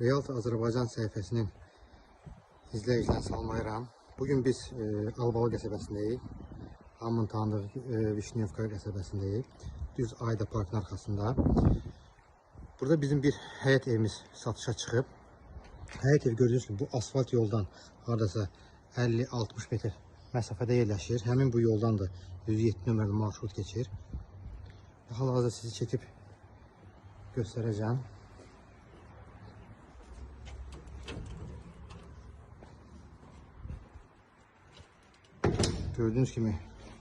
Realta Azərbaycan səhifəsinin izləyicilərini salamlayıram. Bugün biz Albalı qəsəbəsindəyik. Hamının tanıdığı Vişnevka qəsəbəsindəyik. Düz Ayda Parkın arxasında. Burada bizim bir həyət evimiz satışa çıxıb. Həyət evi gördüyünüz gibi bu asfalt yoldan haradasa 50-60 metr məsafədə yerləşir. Həmin bu yoldan da 107 nömrəli marşrut keçir. Hal-hazırda sizi çəkib göstərəcəm. Gördüğünüz gibi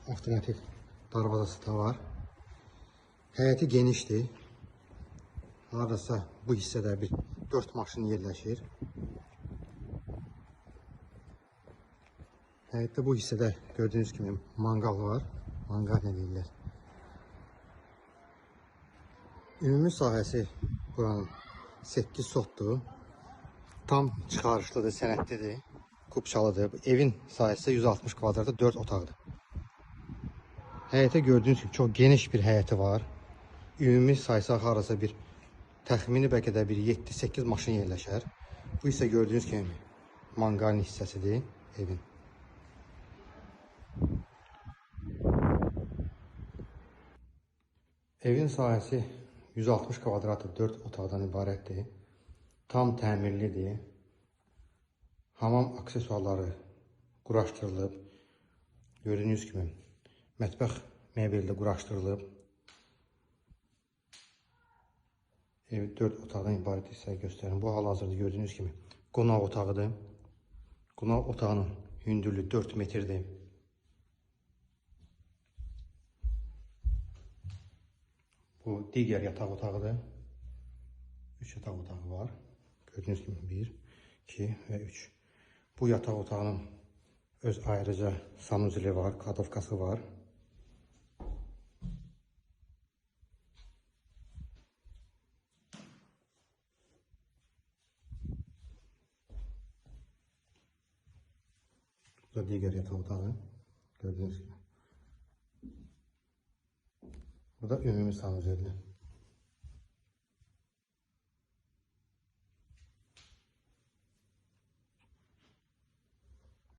avtomatik darvazası da var. Həyəti genişdir. Haradasa bu hissədə bir 4 maşın yerləşir. Həyətdə bu hissədə gördüğünüz gibi mangal var. Mangal nə deyirlər? Ümumi sahəsi buranın 8 sotdur. Tam çıxarışlıdır, sənədlidir. Kupçalıdır. Evin sahəsi 160 kvadratda 4 otaqdır. Həyətə gördüğünüz gibi çok geniş bir həyəti var. Ümumi sayısı harasa bir təxmini bəlkə də bir 7-8 maşın yerləşər. Bu isə gördüğünüz kimi mangalın hissəsidir evin. Evin sahəsi 160 kvadratda 4 otaqdan ibarətdir. Tam təmirlidir. Hamam aksesuarları quraşdırılıb. Gördüğünüz gibi mətbəx mebeli də quraşdırılıb. Ev 4 otaqdan ibarət hissəyi göstərin. Bu hal-hazırda gördüğünüz gibi qonaq otağıdır. Qonaq otağının hündürlüyü 4 metrdir. Bu digər yataq otağıdır. 3 yataq otağı var. Gördüğünüz gibi 1, 2 ve 3. Bu yataq otağının öz ayrıca sanuzeli var, kladovkası var. Bu da digər yataq otağı. Gördüğünüz gibi. Bu da ümumi sanuzeli.